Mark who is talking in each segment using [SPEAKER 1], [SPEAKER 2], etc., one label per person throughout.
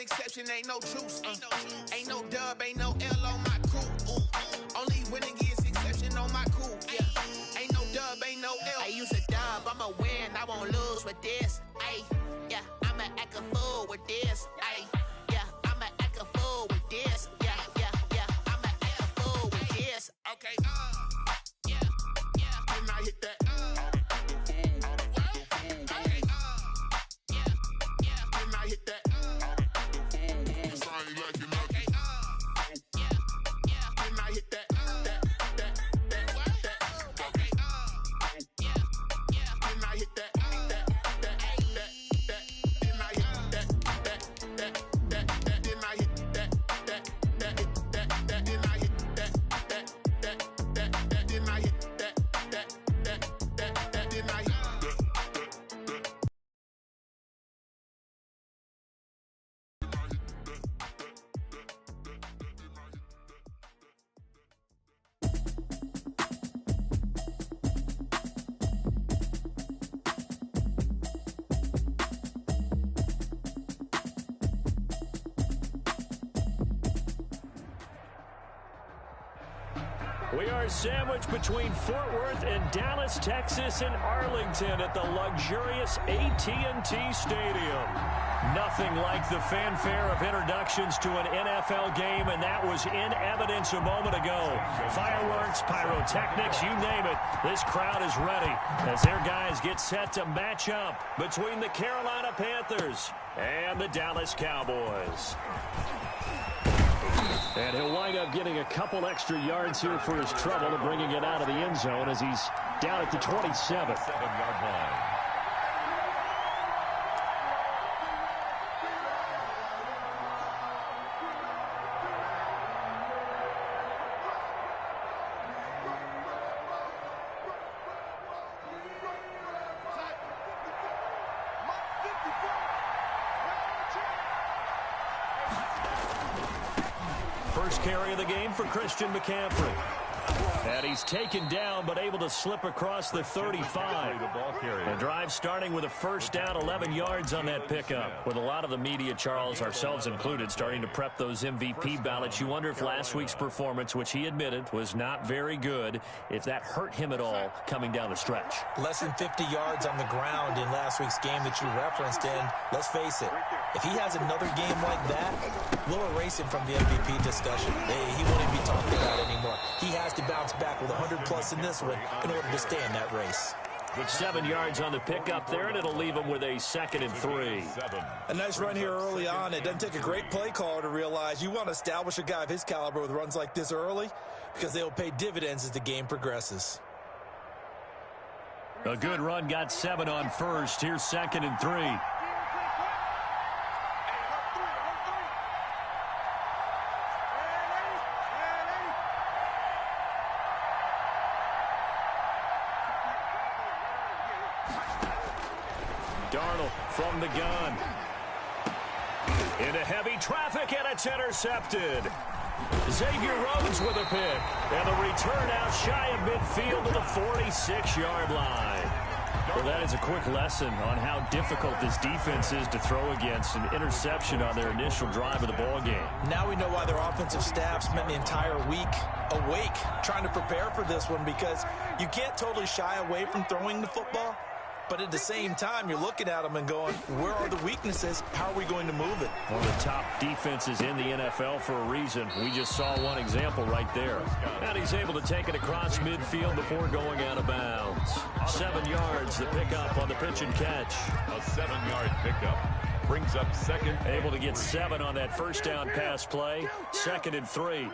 [SPEAKER 1] exception, ain't no truce. Ain't no dub, ain't no L on my crew. Only winning is exception on my crew. Yeah. Ain't no dub, ain't no L. I use a dub, I'ma win, I won't lose with this. Ay, yeah, I'ma act a fool with this. Ay, yeah, I'ma act a fool with this. Yeah, yeah, yeah, I'ma act a fool with this. Okay, yeah, yeah, when I hit that, okay, yeah, yeah, when I hit that, it's I ain't like it, okay, yeah, yeah, when I hit that, okay, yeah, yeah, when I hit that,
[SPEAKER 2] We are sandwiched between Fort Worth and Dallas, Texas, and Arlington at the luxurious AT&T Stadium. Nothing like the fanfare of introductions to an NFL game, and that was in evidence a moment ago. Fireworks, pyrotechnics, you name it. This crowd is ready as their guys get set to match up between the Carolina Panthers and the Dallas Cowboys. And he'll wind up getting a couple extra yards here for his trouble and bringing it out of the end zone as he's down at the 27th.
[SPEAKER 3] 7-yard line.
[SPEAKER 2] First carry of the game for Christian McCaffrey. And he's taken down, but able to slip across the 35. The drive starting with a first down, 11 yards on that pickup. With a lot of the media, Charles, ourselves included, starting to prep those MVP ballots, you wonder if last week's performance, which he admitted was not very good, if that hurt him at all coming down the stretch.
[SPEAKER 4] Less than 50 yards on the ground in last week's game that you referenced, and let's face it, if he has another game like that, we'll erase him from the MVP discussion. He won't even be talked about anymore. He has to bounce back with 100+ in this one in order to stay in that race.
[SPEAKER 2] With 7 yards on the pickup there, and it'll leave him with a 2nd and 3.
[SPEAKER 5] A nice run here early on. It doesn't take a great play caller to realize you want to establish a guy of his caliber with runs like this early because they'll pay dividends as the game progresses.
[SPEAKER 2] A good run, got 7 on first. Here's 2nd and 3. Darnold from the gun. Into heavy traffic, and it's intercepted. Xavier Rhodes with a pick. And the return out shy of midfield to the 46-yard line. Well, that is a quick lesson on how difficult this defense is to throw against. An interception on their initial drive of the ball game.
[SPEAKER 4] Now we know why their offensive staff spent the entire week awake trying to prepare for this one, because you can't totally shy away from throwing the football. But at the same time, you're looking at them and going, where are the weaknesses? How are we going to move it?
[SPEAKER 2] One of the top defenses in the NFL for a reason. We just saw one example right there. And he's able to take it across midfield before going out of bounds. 7 yards, the pickup on the pitch and catch.
[SPEAKER 3] A 7-yard pickup brings up 2nd.
[SPEAKER 2] Able to get 7 on that first down pass play. 2nd and 3.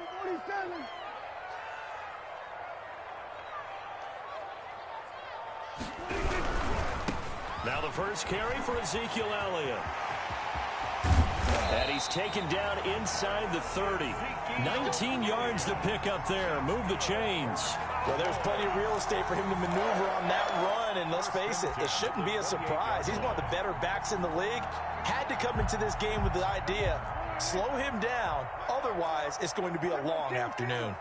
[SPEAKER 2] Now the first carry for Ezekiel Elliott. And he's taken down inside the 30. 19 yards to pick up there. Move the chains.
[SPEAKER 4] Well, there's plenty of real estate for him to maneuver on that run, and let's face it, it shouldn't be a surprise. He's one of the better backs in the league. Had to come into this game with the idea, slow him down, otherwise it's going to be a long afternoon.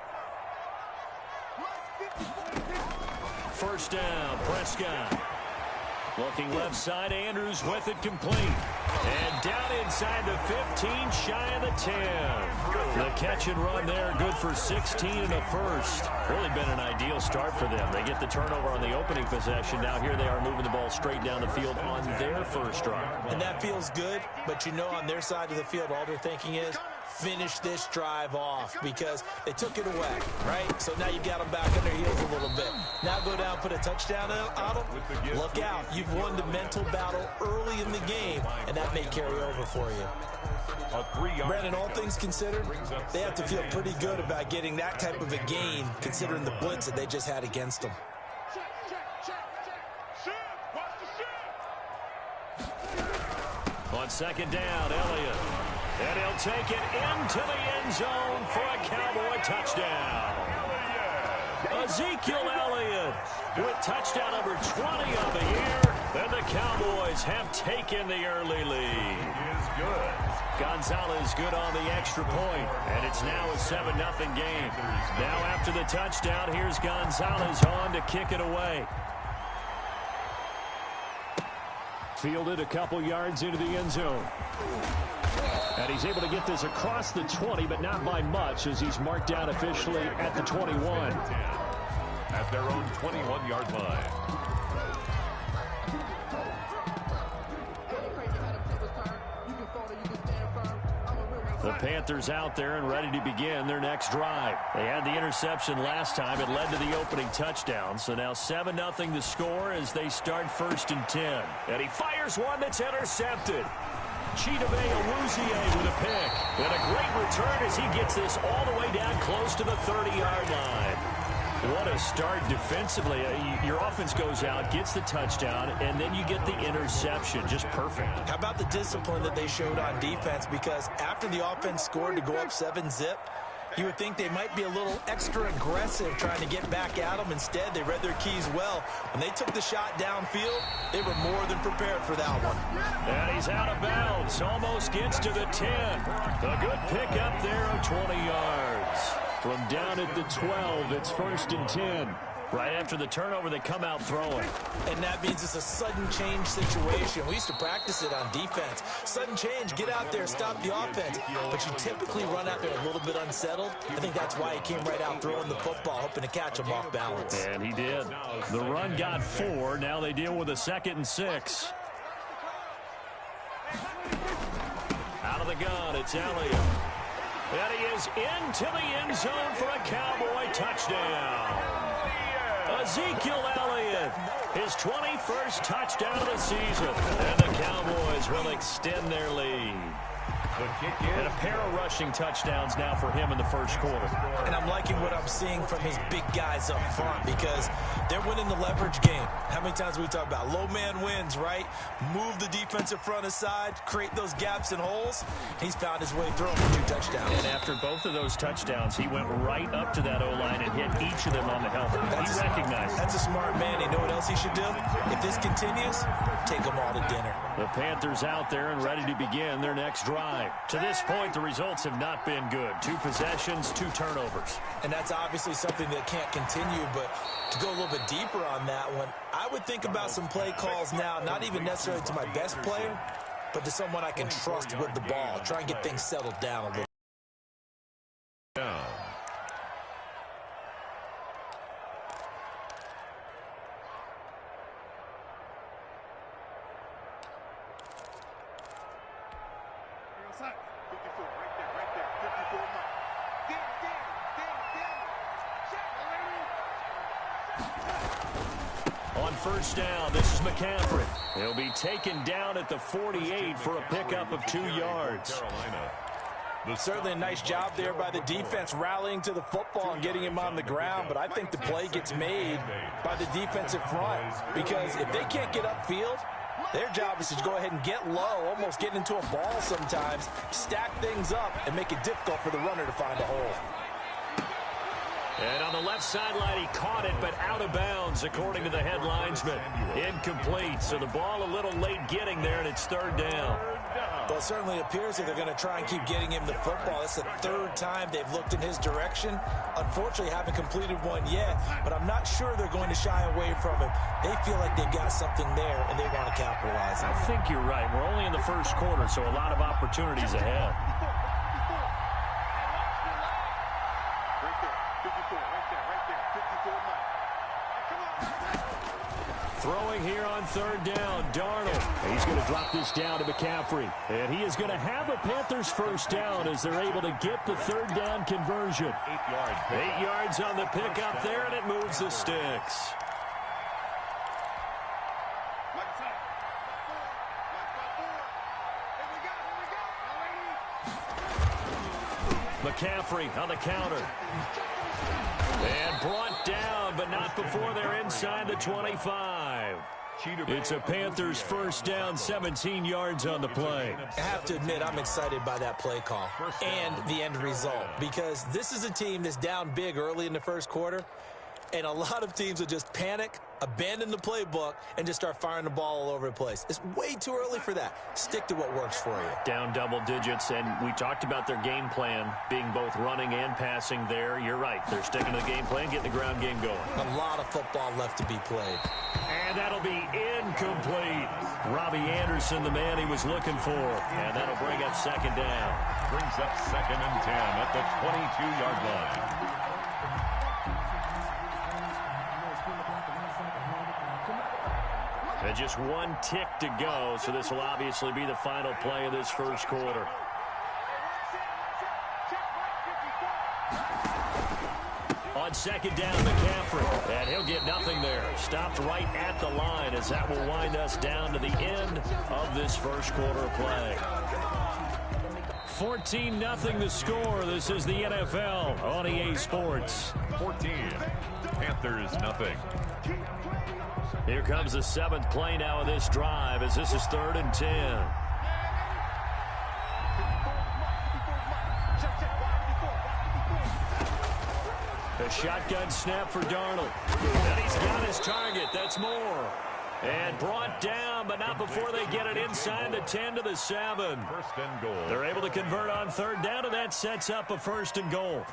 [SPEAKER 2] First down, Prescott. Looking left side, Andrews with it complete. And down inside the 15, shy of the 10. The catch and run there, good for 16 in the first. Really been an ideal start for them. They get the turnover on the opening possession. Now here they are moving the ball straight down the field on their first drive.
[SPEAKER 4] And that feels good, but you know on their side of the field, all they're thinking is, finish this drive off because they took it away, right? So now you've got them back on their heels a little bit. Now go down, put a touchdown on them. Look out. You've won the mental battle early in the game, and that may carry over for you. Brandon, all things considered, they have to feel pretty good about getting that type of a gain considering the blitz that they just had against them.
[SPEAKER 2] On second down, Elliott. And he'll take it into the end zone for a Cowboy touchdown. Ezekiel Elliott with touchdown number 20 of the year. And the Cowboys have taken the early lead. Gonzalez good on the extra point. And it's now a 7-0 game. Now after the touchdown, here's Gonzalez on to kick it away. Fielded a couple yards into the end zone. And he's able to get this across the 20, but not by much as he's marked down officially at the 21.
[SPEAKER 3] At their own 21-yard line.
[SPEAKER 2] The Panthers out there and ready to begin their next drive. They had the interception last time. It led to the opening touchdown. So now 7-0 to score as they start 1st and 10. And he fires one that's intercepted. Chidobe Awuzie with a pick. And a great return as he gets this all the way down close to the 30-yard line. What a start defensively. Your offense goes out, gets the touchdown, and then you get the interception. Just perfect.
[SPEAKER 4] How about the discipline that they showed on defense? Because after the offense scored to go up 7-0, you would think they might be a little extra aggressive trying to get back at them. Instead, they read their keys well. When they took the shot downfield, they were more than prepared for that one.
[SPEAKER 2] And he's out of bounds. Almost gets to the 10. A good pickup there of 20 yards. From down at the 12, it's 1st and 10. Right after the turnover, they come out throwing.
[SPEAKER 4] And that means it's a sudden change situation. We used to practice it on defense. Sudden change, get out there, stop the offense. But you typically run out there a little bit unsettled. I think that's why he came right out throwing the football, hoping to catch him off balance.
[SPEAKER 2] And he did. The run got 4. Now they deal with a 2nd and 6. Out of the gun, it's Elliott. And he is into the end zone for a Cowboy touchdown. Ezekiel Elliott, his 21st touchdown of the season. And the Cowboys will extend their lead. And a pair of rushing touchdowns now for him in the first quarter.
[SPEAKER 4] And I'm liking what I'm seeing from his big guys up front because they're winning the leverage game. How many times we talk about low man wins, right? Move the defensive front aside, create those gaps and holes. He's found his way through for 2 touchdowns.
[SPEAKER 2] And after both of those touchdowns, he went right up to that O-line and hit each of them on the helmet. He recognized it.
[SPEAKER 4] That's a smart man. You know what else he should do? If this continues, take them all to dinner.
[SPEAKER 2] The Panthers out there and ready to begin their next drive. To this point, the results have not been good. 2 possessions, 2 turnovers.
[SPEAKER 4] And that's obviously something that can't continue, but to go a little bit deeper on that one, I would think about some play calls now, not even necessarily to my best player, but to someone I can trust with the ball. Try and get things settled down a little.
[SPEAKER 2] On first down, this is McCaffrey. He'll be taken down at the 48 for a pickup of 2 yards.
[SPEAKER 4] Certainly a nice job there by the defense rallying to the football and getting him on the ground, but I think the play gets made by the defensive front because if they can't get upfield, their job is to go ahead and get low, almost get into a ball sometimes, stack things up, and make it difficult for the runner to find a hole.
[SPEAKER 2] And on the left sideline, he caught it, but out of bounds, according to the head linesman. Incomplete, so the ball a little late getting there, and it's 3rd down.
[SPEAKER 3] down.
[SPEAKER 5] Well, it certainly appears that they're going to try and keep getting him the football. It's the third time they've looked in his direction. Unfortunately, haven't completed one yet, but I'm not sure they're going to shy away from him. They feel like they've got something there, and they want to capitalize on it.
[SPEAKER 2] I think you're right. We're only in the first quarter, so a lot of opportunities ahead. Throwing here on third down, Darnold. He's going to drop this down to McCaffrey. And he is going to have a Panthers first down as they're able to get the third down conversion.
[SPEAKER 3] 8 yards.
[SPEAKER 2] 8 yards on the pickup there, and it moves the sticks. McCaffrey on the counter. And brought down, but not before they're inside the 25. It's a Panthers first down, 17 yards on the play.
[SPEAKER 5] I have to admit, I'm excited by that play call and the end result, because this is a team that's down big early in the first quarter, and a lot of teams will just panic, abandon the playbook, and just start firing the ball all over the place. It's way too early for that. Stick to what works for you.
[SPEAKER 2] Down double digits, and we talked about their game plan being both running and passing there. You're right. They're sticking to the game plan, getting the ground game going.
[SPEAKER 5] A lot of football left to be played.
[SPEAKER 2] And that'll be incomplete. Robbie Anderson, the man he was looking for. And that'll bring up second down.
[SPEAKER 3] Brings up 2nd and 10 at the 22-yard line.
[SPEAKER 2] And just one tick to go, so this will obviously be the final play of this first quarter. On second down, McCaffrey. And he'll get nothing there. Stopped right at the line as that will wind us down to the end of this first quarter of play. 14-0 the score. This is the NFL on EA Sports.
[SPEAKER 3] 14. Panthers nothing.
[SPEAKER 2] Here comes the 7th play now of this drive as this is 3rd and 10. A shotgun snap for Darnold. And he's got his target. That's more. And brought down, but not before they get it inside the 10 to the 7.
[SPEAKER 3] 1st and goal.
[SPEAKER 2] They're able to convert on 3rd down, and that sets up a 1st and goal.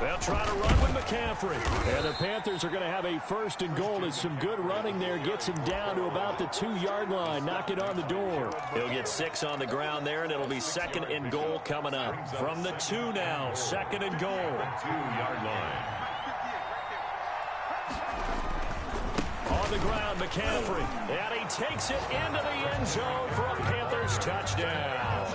[SPEAKER 2] They'll try to run with McCaffrey. And the Panthers are going to have a 1st and goal as some good running there gets him down to about the 2-yard line. Knock it on the door. He'll get 6 on the ground there, and it'll be 2nd and goal coming up. From the 2 now, 2nd and goal.
[SPEAKER 3] 2-yard line.
[SPEAKER 2] On the ground, McCaffrey. And he takes it into the end zone for a Panthers touchdown.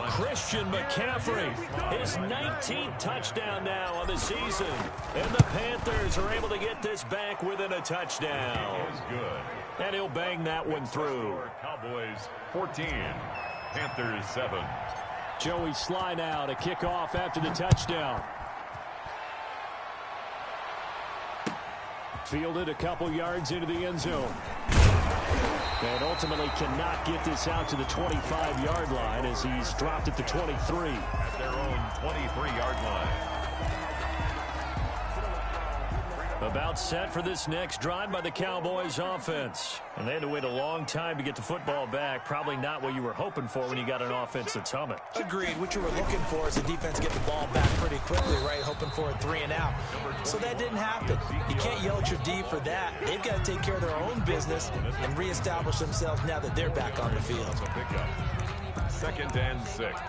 [SPEAKER 2] Christian McCaffrey, his 19th touchdown now on the season. And the Panthers are able to get this back within a touchdown.
[SPEAKER 3] Good.
[SPEAKER 2] And he'll bang that one through.
[SPEAKER 3] Cowboys 14. Panthers 7.
[SPEAKER 2] Joey Sly now to kick off after the touchdown. Fielded a couple yards into the end zone. And ultimately cannot get this out to the 25-yard line as he's dropped at the 23.
[SPEAKER 3] At their own 23-yard line.
[SPEAKER 2] About set for this next drive by the Cowboys offense. And they had to wait a long time to get the football back. Probably not what you were hoping for when you got an offense that's humming.
[SPEAKER 5] Agreed. What you were looking for is the defense get the ball back pretty quickly, right? Hoping for a 3 and out. So that didn't happen. You can't yell at your D for that. They've got to take care of their own business and reestablish themselves now that they're back on the field.
[SPEAKER 3] 2nd and 6.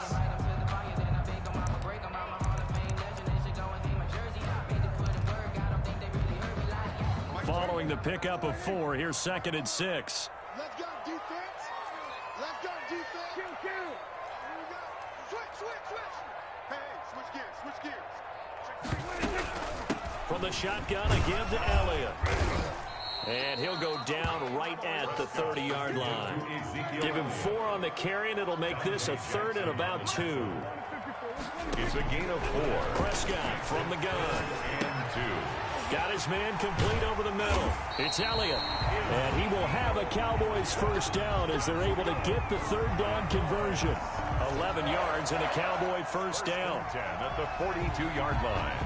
[SPEAKER 2] Following the pickup of 4, here's 2nd and 6.
[SPEAKER 6] Let's go, defense. Let's go, defense. Here we go. Switch. Hey, switch gears.
[SPEAKER 2] From the shotgun, a give to Elliott. And he'll go down right at the 30-yard line. Give him 4 on the carry, and it'll make this a 3rd and about 2.
[SPEAKER 3] It's a gain of 4.
[SPEAKER 2] Prescott from the gun.
[SPEAKER 3] And 2.
[SPEAKER 2] Got his man complete over the middle. It's Elliott. And he will have a Cowboys first down as they're able to get the 3rd down conversion. A 11 yards and a Cowboy first down.
[SPEAKER 3] 10 at the 42-yard line.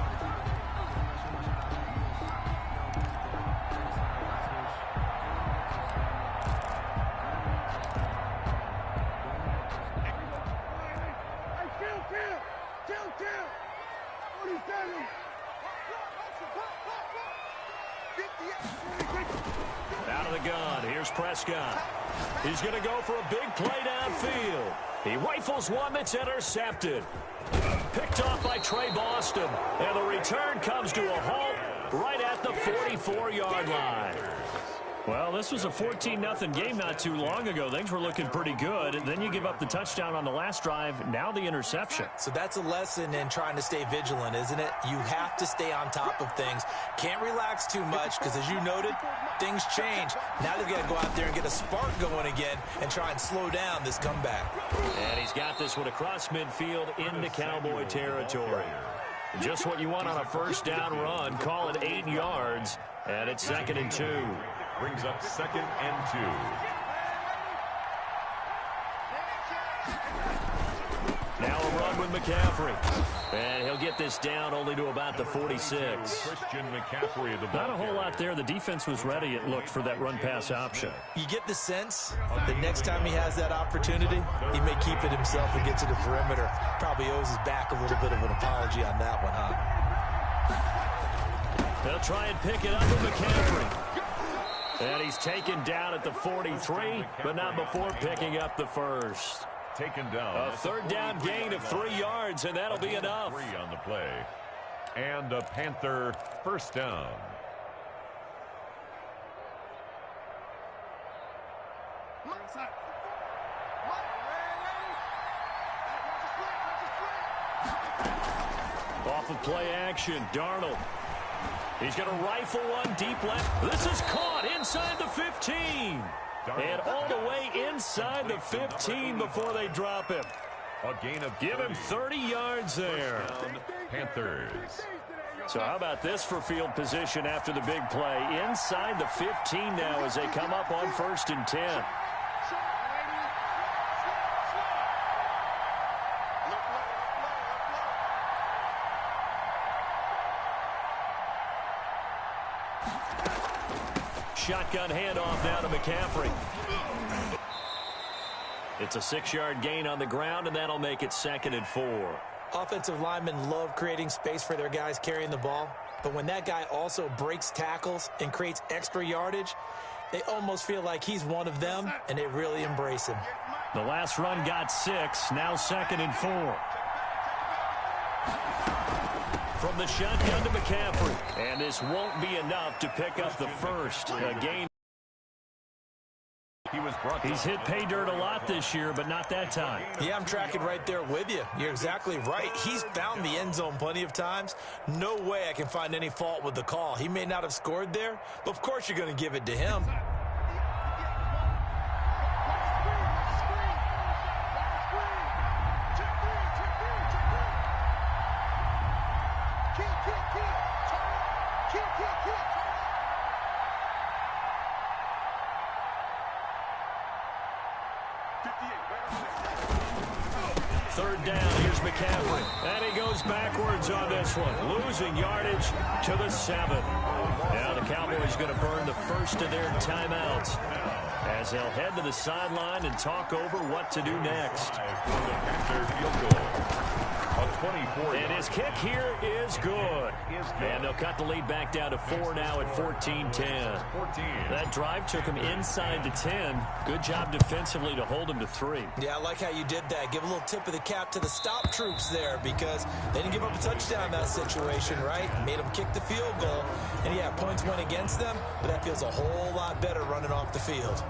[SPEAKER 2] Out of the gun, here's Prescott. He's going to go for a big play downfield. He rifles one that's intercepted. Picked off by Trey Boston. And the return comes to a halt right at the 44-yard line. Well, this was a 14-0 game not too long ago. Things were looking pretty good. And then you give up the touchdown on the last drive. Now the interception.
[SPEAKER 5] So that's a lesson in trying to stay vigilant, isn't it? You have to stay on top of things. Can't relax too much because, as you noted, things change. Now they've got to go out there and get a spark going again and try and slow down this comeback.
[SPEAKER 2] And he's got this one across midfield into Cowboy territory. Just what you want on a first down run. Call it 8 yards. And it's 2nd and 2.
[SPEAKER 3] Brings up 2nd and 2.
[SPEAKER 2] Now a run with McCaffrey. And he'll get this down only to about the 46.
[SPEAKER 3] Christian McCaffrey of the ball.
[SPEAKER 2] Not a whole lot there. The defense was ready, it looked, for that run-pass option.
[SPEAKER 5] You get the sense that next time he has that opportunity, he may keep it himself and get to the perimeter. Probably owes his back a little bit of an apology on that one, huh?
[SPEAKER 2] They'll try and pick it up with McCaffrey. And he's taken down at the 43, but not before picking up the first.
[SPEAKER 3] Taken down.
[SPEAKER 2] A third down gain of 3 yards, and that'll be enough.
[SPEAKER 3] 3 on the play. And a Panther first down.
[SPEAKER 2] Off of play action, Darnold. He's going to rifle one deep left. This is caught inside the 15. And all the way inside the 15 before they drop him.
[SPEAKER 3] A gain of
[SPEAKER 2] Give him 30 yards there.
[SPEAKER 3] Panthers.
[SPEAKER 2] So how about this for field position after the big play? Inside the 15 now as they come up on 1st and 10. Shotgun handoff now to McCaffrey. It's a 6-yard gain on the ground, and that'll make it 2nd and 4.
[SPEAKER 5] Offensive linemen love creating space for their guys carrying the ball, but when that guy also breaks tackles and creates extra yardage, they almost feel like he's one of them, and they really embrace him.
[SPEAKER 2] The last run got 6, now 2nd and 4. From the shotgun to McCaffrey. And this won't be enough to pick up the first. Gain. He's hit pay dirt a lot this year, but not that time.
[SPEAKER 5] Yeah, I'm tracking right there with you. You're exactly right. He's found the end zone plenty of times. No way I can find any fault with the call. He may not have scored there, but of course you're going to give it to him.
[SPEAKER 2] Third down, here's McCaffrey. And he goes backwards on this one. Losing yardage to the 7. Now the Cowboys going to burn the first of their timeouts as they'll head to the sideline and talk over what to do next. And his kick here is good. And they'll cut the lead back down to 4 now at 14-10. That drive took him inside the 10. Good job defensively to hold him to 3.
[SPEAKER 5] Yeah, I like how you did that. Give a little tip of the cap to the stop troops there because they didn't give up a touchdown in that situation, right? Made them kick the field goal. And, yeah, points went against them, but that feels a whole lot better running off the field.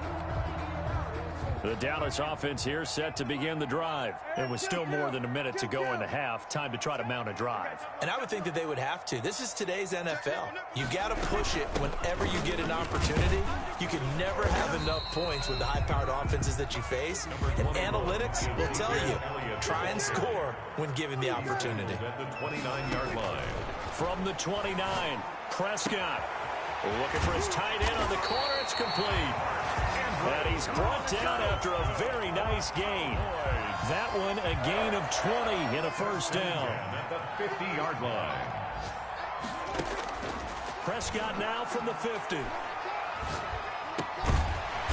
[SPEAKER 2] The Dallas offense here set to begin the drive. It was still more than a minute to go in the half. Time to try to mount a drive.
[SPEAKER 5] And I would think that they would have to. This is today's NFL. You got to push it whenever you get an opportunity. You can never have enough points with the high-powered offenses that you face. And analytics will tell you, try and score when given the opportunity.
[SPEAKER 3] At the 29-yard line.
[SPEAKER 2] From the 29, Prescott looking for his tight end on the corner. It's complete.
[SPEAKER 3] And
[SPEAKER 2] And he's brought down after a very nice gain. That one a gain of 20 and a first down.
[SPEAKER 3] At the 50-yard line.
[SPEAKER 2] Prescott now from the 50.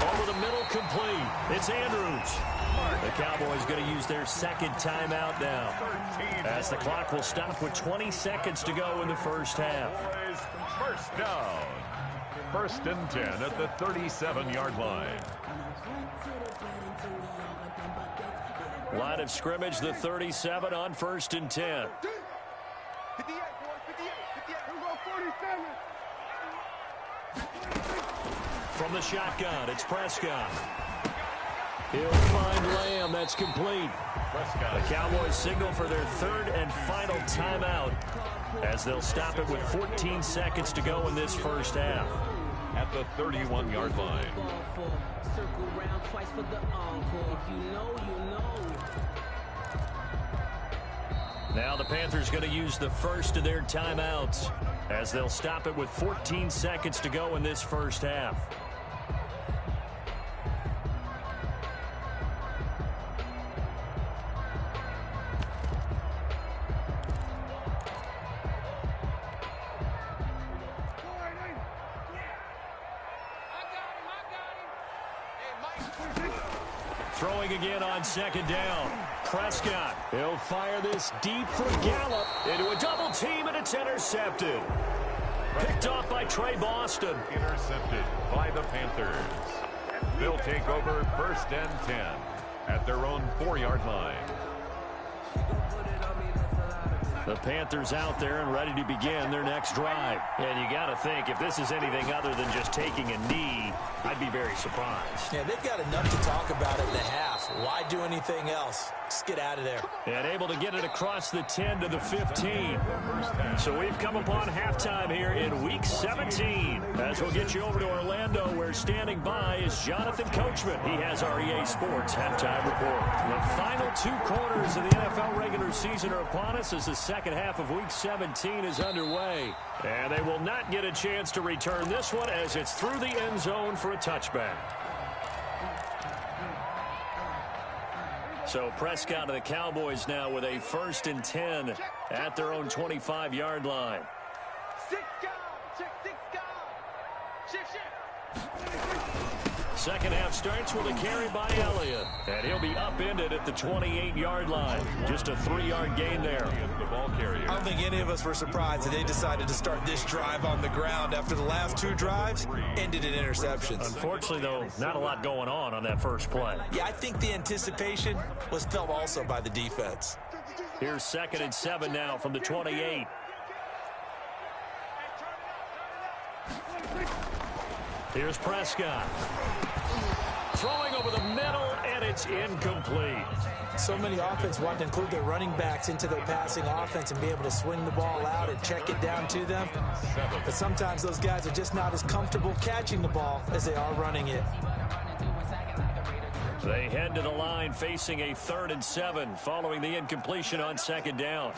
[SPEAKER 2] Over the middle, complete. It's Andrews. The Cowboys going to use their second timeout now, as the clock will stop with 20 seconds to go in the first half.
[SPEAKER 3] First down. 1st and 10 at the 37-yard line.
[SPEAKER 2] Line of scrimmage, the 37 on 1st and 10.
[SPEAKER 6] 58, boys, 58, 58. Who go 47?
[SPEAKER 2] From the shotgun, it's Prescott. He'll find Lamb. That's complete.
[SPEAKER 3] Prescott.
[SPEAKER 2] The Cowboys signal for their third and final timeout, as they'll stop it with 14 seconds to go in this first half.
[SPEAKER 3] At the 31-yard line.
[SPEAKER 2] Now the Panthers going to use the first of their timeouts, as they'll stop it with 14 seconds to go in this first half. Throwing again on 2nd down. Prescott. He'll fire this deep for Gallup into a double team, and it's intercepted. Picked off by Trey Boston.
[SPEAKER 3] Intercepted by the Panthers. They'll take over 1st and 10 at their own 4-yard line.
[SPEAKER 2] The Panthers out there and ready to begin their next drive. And you got to think, if this is anything other than just taking a knee, I'd be very surprised.
[SPEAKER 5] Yeah, they've got enough to talk about in the half. Why do anything else? Just get out of there.
[SPEAKER 2] And able to get it across the 10 to the 15. So we've come upon halftime here in Week 17. As we'll get you over to Orlando, where standing by is Jonathan Coachman. He has our EA Sports halftime report. The final 2 quarters of the NFL regular season are upon us as the second half of Week 17 is underway. And they will not get a chance to return this one, as it's through the end zone for a touchback. So Prescott of the Cowboys now with a 1st and 10 at their own 25-yard line.
[SPEAKER 6] 6 guard, check 6 guard. Shift.
[SPEAKER 2] Second half starts with a carry by Elliott, and he'll be upended at the 28-yard line. Just a 3-yard gain there.
[SPEAKER 3] The ball carrier.
[SPEAKER 5] I don't think any of us were surprised that they decided to start this drive on the ground after the last 2 drives ended in interceptions.
[SPEAKER 2] Unfortunately, though, not a lot going on that first play.
[SPEAKER 5] Yeah, I think the anticipation was felt also by the defense.
[SPEAKER 2] Here's 2nd and 7 now from the 28. Here's Prescott. Throwing over the middle, and it's incomplete.
[SPEAKER 5] So many offenses want to include their running backs into their passing offense and be able to swing the ball out or check it down to them. But sometimes those guys are just not as comfortable catching the ball as they are running it.
[SPEAKER 2] They head to the line facing a 3rd and 7 following the incompletion on 2nd down.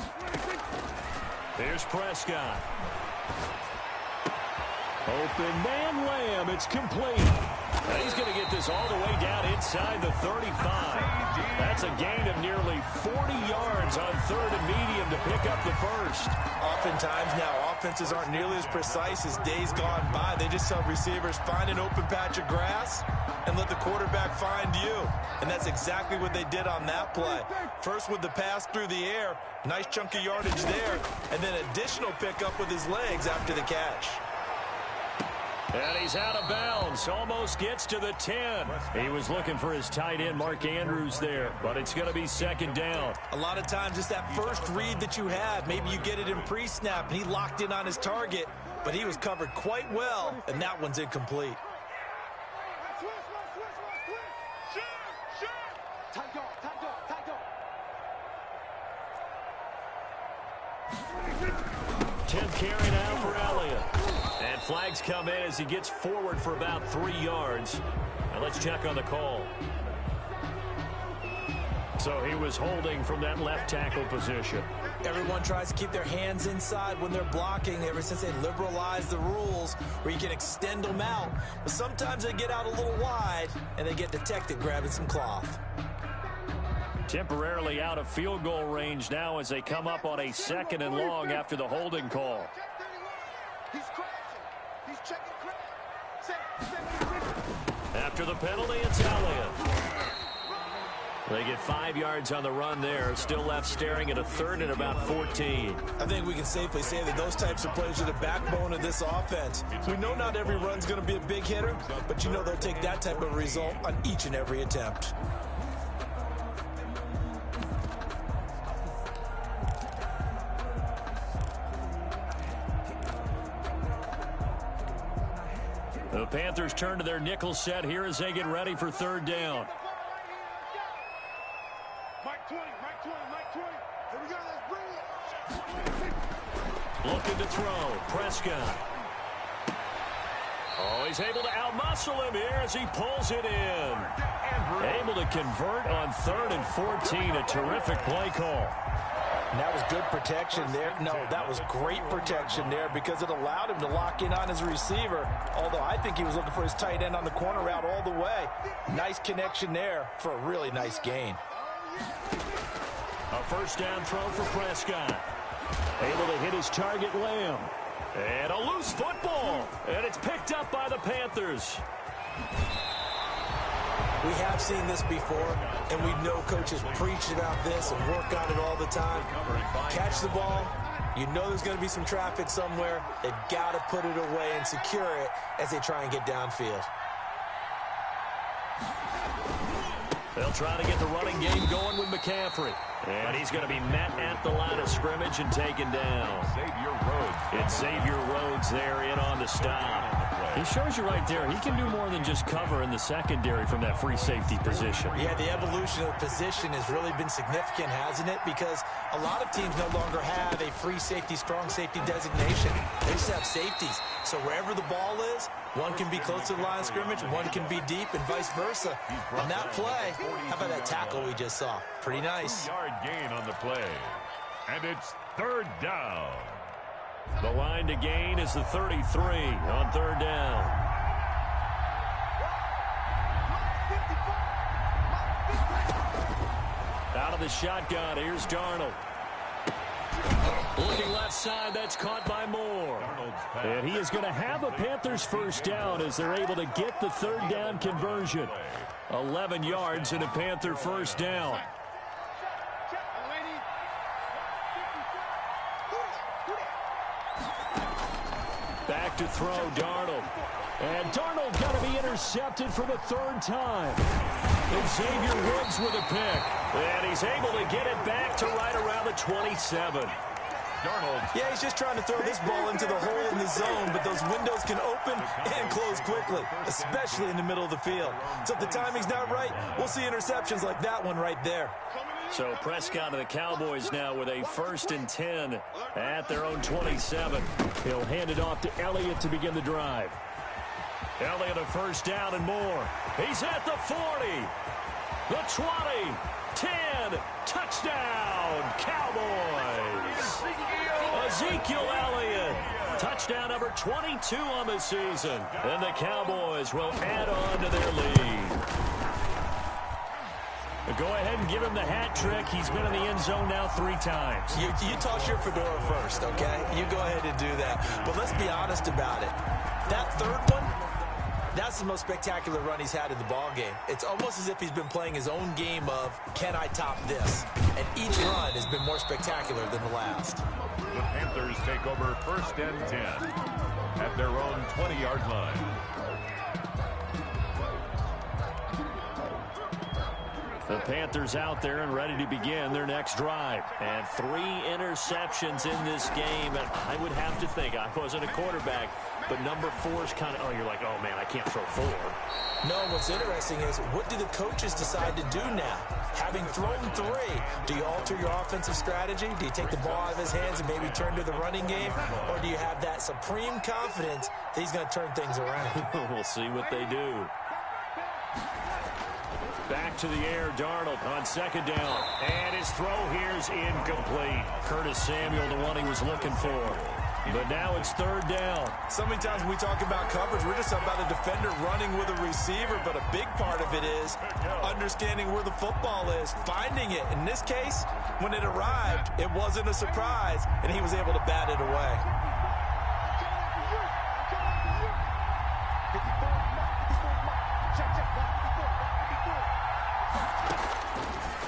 [SPEAKER 2] Here's Prescott. Open man Lamb. It's complete. And he's going to get this all the way down inside the 35. That's a gain of nearly 40 yards on 3rd and medium to pick up the first.
[SPEAKER 5] Oftentimes now, offenses aren't nearly as precise as days gone by. They just tell receivers, find an open patch of grass and let the quarterback find you. And that's exactly what they did on that play. First with the pass through the air, nice chunk of yardage there, and then additional pickup with his legs after the catch.
[SPEAKER 2] And he's out of bounds. Almost gets to the 10. He was looking for his tight end, Mark Andrews, there. But it's going to be 2nd down.
[SPEAKER 5] A lot of times it's that first read that you have. Maybe you get it in pre-snap, and he locked in on his target. But he was covered quite well, and that one's incomplete.
[SPEAKER 2] Tenth carry now for Elliott. And flags come in as he gets forward for about 3 yards. Now let's check on the call. So he was holding from that left tackle position.
[SPEAKER 5] Everyone tries to keep their hands inside when they're blocking ever since they liberalized the rules where you can extend them out. But sometimes they get out a little wide and they get detected grabbing some cloth.
[SPEAKER 2] Temporarily out of field goal range now as they come up on a 2nd and long after the holding call. After the penalty, it's Elliott. They get 5 yards on the run there. Still left staring at a 3rd and about 14.
[SPEAKER 5] I think we can safely say that those types of plays are the backbone of this offense. We know not every run's going to be a big hitter, but you know they'll take that type of result on each and every attempt.
[SPEAKER 2] The Panthers turn to their nickel set here as they get ready for 3rd down. Looking to throw. Prescott. Oh, he's able to outmuscle him here as he pulls it in. Able to convert on 3rd and 14. A terrific play call.
[SPEAKER 5] And that was good protection there. No, that was great protection there because it allowed him to lock in on his receiver. Although I think he was looking for his tight end on the corner route all the way. Nice connection there for a really nice gain.
[SPEAKER 2] A 1st down throw for Prescott. Able to hit his target, Lamb. And a loose football. And it's picked up by the Panthers.
[SPEAKER 5] We have seen this before, and we know coaches preach about this and work on it all the time. Catch the ball. You know there's going to be some traffic somewhere. They've got to put it away and secure it as they try and get downfield.
[SPEAKER 2] They'll try to get the running game going with McCaffrey. And he's going to be met at the line of scrimmage and taken down. It's Xavier Rhodes there in on the stop. He shows you right there, he can do more than just cover in the secondary from that free safety position.
[SPEAKER 5] Yeah, the evolution of the position has really been significant, hasn't it? Because a lot of teams no longer have a free safety, strong safety designation. They just have safeties. So wherever the ball is, one can be close to the line of scrimmage, one can be deep, and vice versa. On that play, how about that tackle we just saw? Pretty nice.
[SPEAKER 3] Yard gain on the play. And it's 3rd down.
[SPEAKER 2] The line to gain is the 33 on 3rd down. Out of the shotgun, here's Darnold. Looking left side, that's caught by Moore. And he is going to have a Panthers 1st down as they're able to get the 3rd down conversion. 11 yards and a Panther 1st down. Back to throw, Darnold. And Darnold got to be intercepted for the 3rd time. And Xavier Woods with a pick. And he's able to get it back to right around the 27.
[SPEAKER 3] Darnold.
[SPEAKER 5] Yeah, he's just trying to throw this ball into the hole in the zone, but those windows can open and close quickly, especially in the middle of the field. So if the timing's not right, we'll see interceptions like that one right there.
[SPEAKER 2] So Prescott and the Cowboys now with a 1st and 10 at their own 27. He'll hand it off to Elliott to begin the drive. Elliott a 1st down and more. He's at the 40, the 20, 10, touchdown, Cowboys. Ezekiel Elliott, touchdown number 22 on the season. And the Cowboys will add on to their lead. Go ahead and give him the hat trick. He's been in the end zone now 3 times.
[SPEAKER 5] You toss your fedora first, okay? You go ahead and do that. But let's be honest about it. That 3rd one, that's the most spectacular run he's had in the ball game. It's almost as if he's been playing his own game of, can I top this? And each run has been more spectacular than the last.
[SPEAKER 3] The Panthers take over 1st and 10 at their own 20-yard line.
[SPEAKER 2] The Panthers out there and ready to begin their next drive. And 3 interceptions in this game. And I would have to think, I wasn't a quarterback, but number 4 is kind of, oh, you're like, oh, man, I can't throw 4.
[SPEAKER 5] No, what's interesting is, what do the coaches decide to do now? Having thrown 3, do you alter your offensive strategy? Do you take the ball out of his hands and maybe turn to the running game? Or do you have that supreme confidence that he's going to turn things around?
[SPEAKER 2] We'll see what they do. Back to the air, Darnold on second down. And his throw here's incomplete. Curtis Samuel, the one he was looking for. But now it's third down.
[SPEAKER 5] So many times when we talk about coverage, we're just talking about a defender running with a receiver, but a big part of it is understanding where the football is, finding it. In this case, when it arrived, it wasn't a surprise, and he was able to bat it away.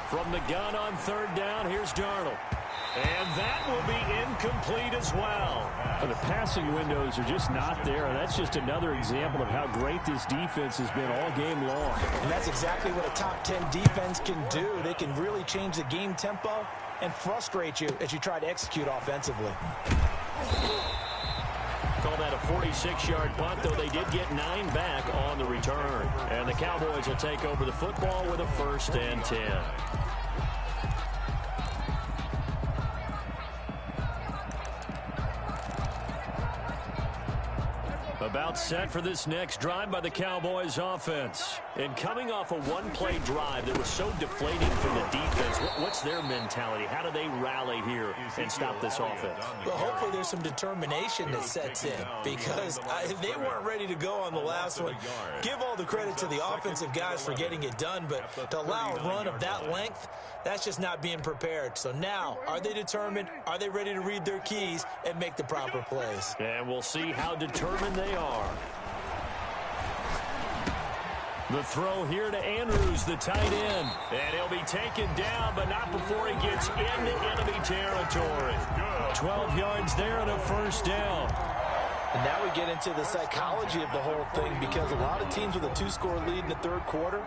[SPEAKER 2] From the gun on third down, here's Darnold. And that will be incomplete as well.
[SPEAKER 7] The passing windows are just not there. That's just another example of how great this defense has been all game long.
[SPEAKER 5] And that's exactly what a top 10 defense can do. They can really change the game tempo and frustrate you as you try to execute offensively.
[SPEAKER 2] Call that a 46-yard punt, though they did get 9 back on the return. And the Cowboys will take over the football with a 1st and 10. About set for this next drive by the Cowboys offense. And coming off a one-play drive that was so deflating for the defense, what's their mentality? How do they rally here and stop this offense?
[SPEAKER 5] Well, hopefully there's some determination that sets in, because they weren't ready to go on the last one. Give all the credit to the offensive guys for getting it done, but to allow a run of that length, that's just not being prepared. So now, are they determined? Are they ready to read their keys and make the proper plays?
[SPEAKER 2] And we'll see how determined they are. The throw here to Andrews, the tight end. And he'll be taken down, but not before he gets into enemy territory. 12 yards there and a 1st down.
[SPEAKER 5] And now we get into the psychology of the whole thing, because a lot of teams with a 2-score lead in the third quarter,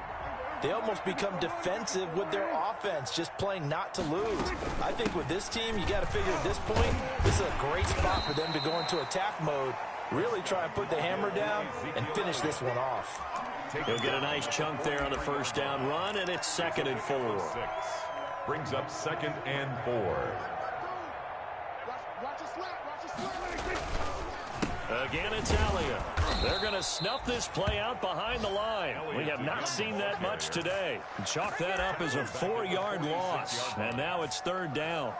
[SPEAKER 5] they almost become defensive with their offense, just playing not to lose. I think with this team, you got to figure at this point, this is a great spot for them to go into attack mode, really try and put the hammer down and finish this one off.
[SPEAKER 2] He'll get a nice chunk there on the 1st down run, and it's 2nd and 4.
[SPEAKER 3] Brings up 2nd and 4.
[SPEAKER 2] Again, it's Elliott. They're going to snuff this play out behind the line. We have not seen that much today. Chalk that up as a 4-yard loss, and now it's 3rd down.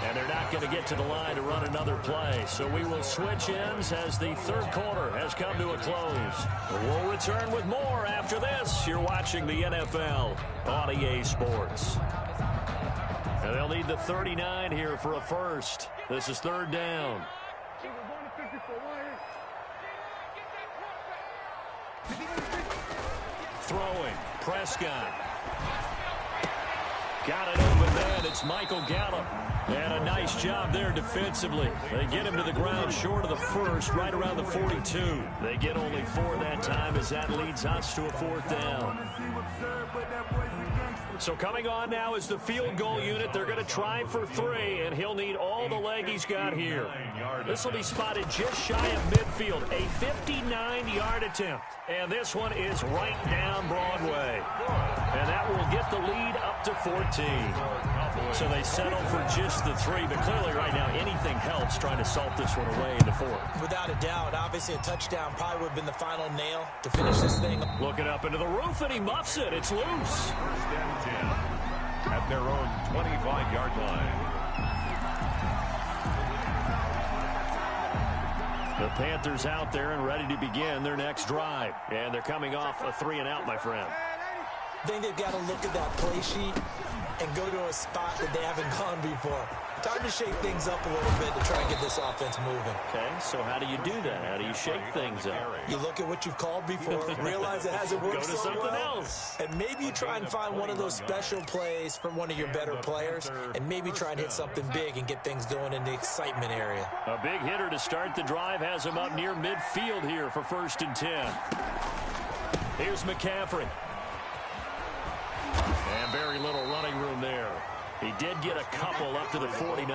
[SPEAKER 2] And they're not going to get to the line to run another play. So we will switch ends as the third quarter has come to a close. We'll return with more after this. You're watching the NFL on EA Sports. And they'll need the 39 here for a 1st. This is 3rd down. Throwing. Prescott. Got it open man. It's Michael Gallup. And a nice job there defensively. They get him to the ground short of the 1st, right around the 42. They get only 4 that time as that leads us to a 4th down. So coming on now is the field goal unit. They're going to try for 3, and he'll need all the leg he's got here. This will be spotted just shy of midfield. A 59-yard attempt. And this one is right down Broadway. And that will get the lead up to 14. So they settle for just the 3, but clearly right now anything helps trying to salt this one away in the 4th.
[SPEAKER 5] Without a doubt, obviously a touchdown probably would have been the final nail to finish this thing.
[SPEAKER 2] Looking up into the roof, and he muffs it. It's loose.
[SPEAKER 3] 1st and 10 at their own 25-yard line.
[SPEAKER 2] The Panthers out there and ready to begin their next drive. And they're coming off a 3-and-out, my friend.
[SPEAKER 5] I think they've got to look at that play sheet and go to a spot that they haven't gone before. Time to shake things up a little bit to try and get this offense moving.
[SPEAKER 2] Okay, so how do you do that? How do you shake things up?
[SPEAKER 5] You look at what you've called before, realize it hasn't worked
[SPEAKER 2] Go to
[SPEAKER 5] so
[SPEAKER 2] something
[SPEAKER 5] well,
[SPEAKER 2] else.
[SPEAKER 5] and maybe you try and find one of those special plays from one of your better players, and maybe try and hit something big and get things going in the excitement area.
[SPEAKER 2] A big hitter to start the drive has him up near midfield here for 1st and 10. Here's McCaffrey. And very little running room there. He did get a couple up to the 49.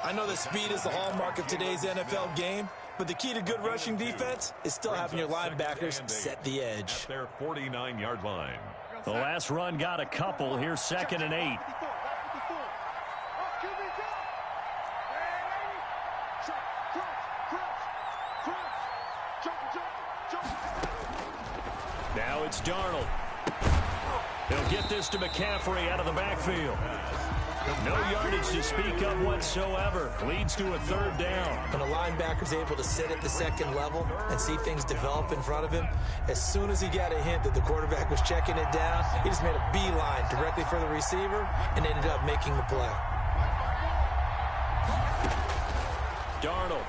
[SPEAKER 5] I know that speed is the hallmark of today's NFL game, but the key to good rushing defense is still having your linebackers set the edge.
[SPEAKER 3] At their 49-yard line.
[SPEAKER 2] The last run got a couple. Here's 2nd and 8. Now it's Darnold. He'll get this to McCaffrey out of the backfield. No yardage to speak of whatsoever. Leads to a third down.
[SPEAKER 5] When a linebacker's able to sit at the second level and see things develop in front of him, as soon as he got a hint that the quarterback was checking it down, he just made a beeline directly for the receiver and ended up making the play.
[SPEAKER 2] Darnold.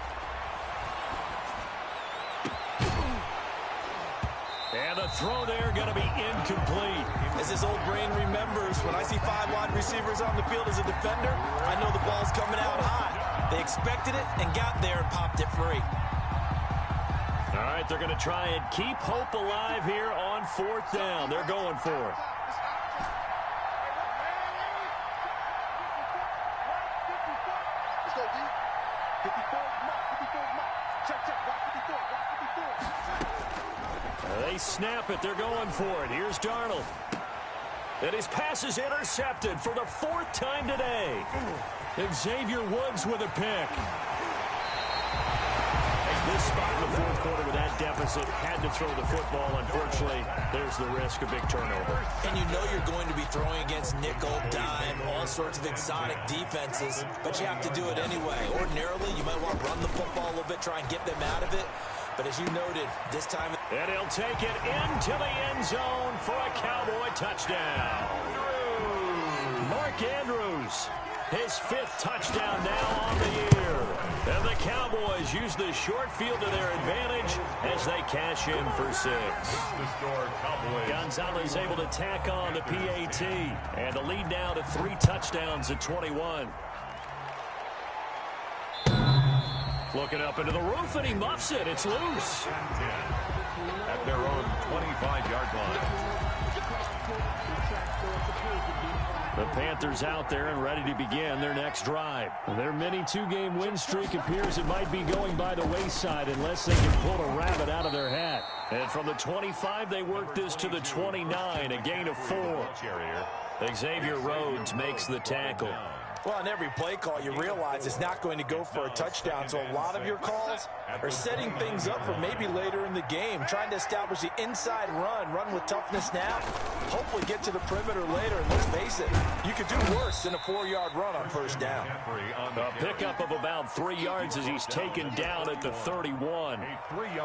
[SPEAKER 2] And the throw there going to be incomplete.
[SPEAKER 5] As his old brain remembers, when I see 5 wide receivers on the field as a defender, I know the ball's coming out hot. They expected it and got there and popped it free.
[SPEAKER 2] All right, they're going to try and keep hope alive here on 4th down. They're going for it. They snap it. They're going for it. Here's Darnold. And his pass is intercepted for the 4th time today. Xavier Woods with a pick. This spot in the 4th quarter with that deficit had to throw the football. Unfortunately, there's the risk of big turnover.
[SPEAKER 5] And you know you're going to be throwing against nickel, dime, all sorts of exotic defenses, but you have to do it anyway. Ordinarily, you might want to run the football a little bit, try and get them out of it. But as you noted, this time...
[SPEAKER 2] And he'll take it into the end zone for a Cowboy touchdown. Mark Andrews, his 5th touchdown now on the year. And the Cowboys use the short field to their advantage as they cash in for 6. Gonzalez able to tack on the PAT. And the lead now to 3 touchdowns at 21. Looking up into the roof, and he muffs it. It's loose.
[SPEAKER 3] At their own 25-yard line.
[SPEAKER 2] The Panthers out there and ready to begin their next drive. Their mini 2-game win streak appears it might be going by the wayside unless they can pull a rabbit out of their hat. And from the 25, they work this to the 29, a gain of 4. Xavier Rhodes makes the tackle.
[SPEAKER 5] Well, on every play call, you realize it's not going to go for a touchdown, so a lot of your calls are setting things up for maybe later in the game, trying to establish the inside run with toughness now, hopefully get to the perimeter later, and let's face it, you could do worse than a 4-yard run on 1st down.
[SPEAKER 2] A pickup of about 3 yards as he's taken down at the 31.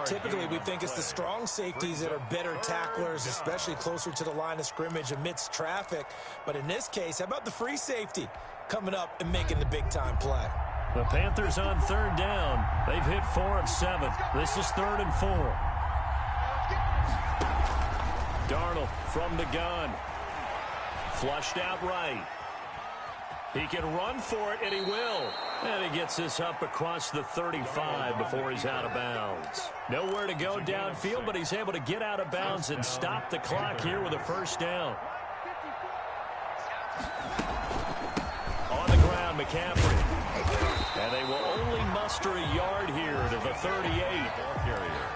[SPEAKER 5] Typically, we think it's the strong safeties that are better tacklers, especially closer to the line of scrimmage amidst traffic, but in this case, how about the free safety? Coming up and making the big-time play.
[SPEAKER 2] The Panthers on 3rd down. They've hit 4 of 7. This is 3rd and 4. Darnold from the gun. Flushed out right. He can run for it, and he will. And he gets this up across the 35 before he's out of bounds. Nowhere to go downfield, but he's able to get out of bounds and stop the clock here with a 1st down. On the ground, McCaffrey. And they will only muster a yard here to the 38.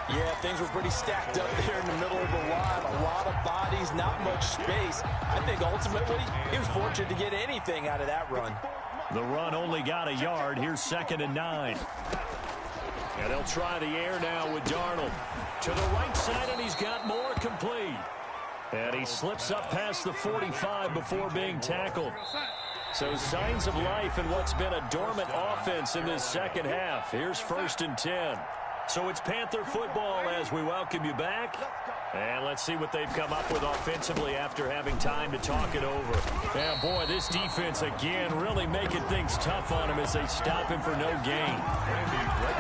[SPEAKER 5] Yeah, things were pretty stacked up there in the middle of the line. A lot of bodies, not much space. I think ultimately he was fortunate to get anything out of that run.
[SPEAKER 2] The run only got a yard. Here's 2nd and 9. And they'll try the air now with Darnold. To the right side, and he's got more complete. And he slips up past the 45 before being tackled. So signs of life in what's been a dormant offense in this 2nd half. Here's 1st and 10. So it's Panther football as we welcome you back. And let's see what they've come up with offensively after having time to talk it over. Yeah, boy, this defense again really making things tough on him as they stop him for no gain.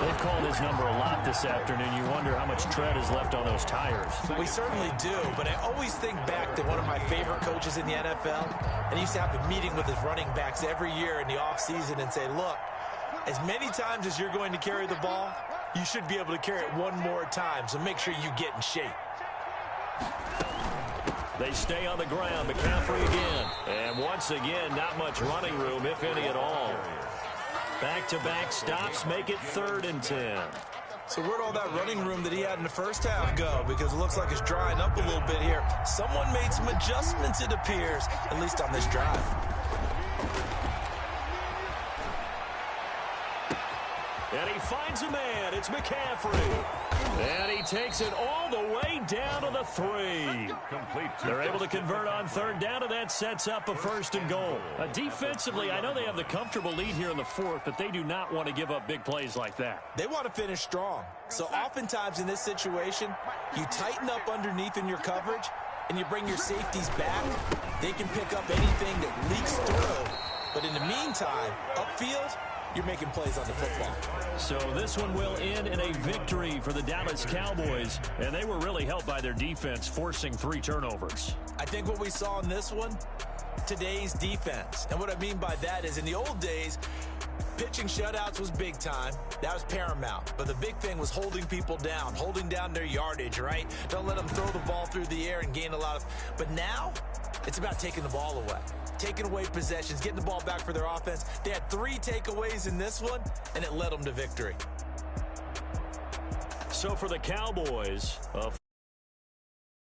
[SPEAKER 2] They've called his number a lot this afternoon. You wonder how much tread is left on those tires.
[SPEAKER 5] We certainly do, but I always think back to one of my favorite coaches in the NFL, and he used to have a meeting with his running backs every year in the offseason and say, look, as many times as you're going to carry the ball, you should be able to carry it one more time, so make sure you get in shape.
[SPEAKER 2] They stay on the ground. McCaffrey again. And once again, not much running room, if any at all. Back-to-back stops make it 3rd and 10.
[SPEAKER 5] So where'd all that running room that he had in the 1st half go? Because it looks like it's drying up a little bit here. Someone made some adjustments, it appears, at least on this drive.
[SPEAKER 2] And he finds a man. It's McCaffrey. And he takes it all the way down to the 3.
[SPEAKER 3] Complete.
[SPEAKER 2] They're able to convert on third down, and that sets up a 1st and goal. Defensively, I know they have the comfortable lead here in the 4th, but they do not want to give up big plays like that.
[SPEAKER 5] They want to finish strong. So oftentimes in this situation, you tighten up underneath in your coverage, and you bring your safeties back. They can pick up anything that leaks through. But in the meantime, upfield, you're making plays on the football.
[SPEAKER 2] So this one will end in a victory for the Dallas Cowboys, and they were really helped by their defense, forcing 3 turnovers.
[SPEAKER 5] I think what we saw in this one, today's defense. And what I mean by that is in the old days, pitching shutouts was big time. That was paramount. But the big thing was holding people down, holding down their yardage, right? Don't let them throw the ball through the air and gain a lot of... But now, it's about taking the ball away. Taking away possessions, getting the ball back for their offense. They had 3 takeaways in this one, and it led them to victory.
[SPEAKER 2] So for the Cowboys...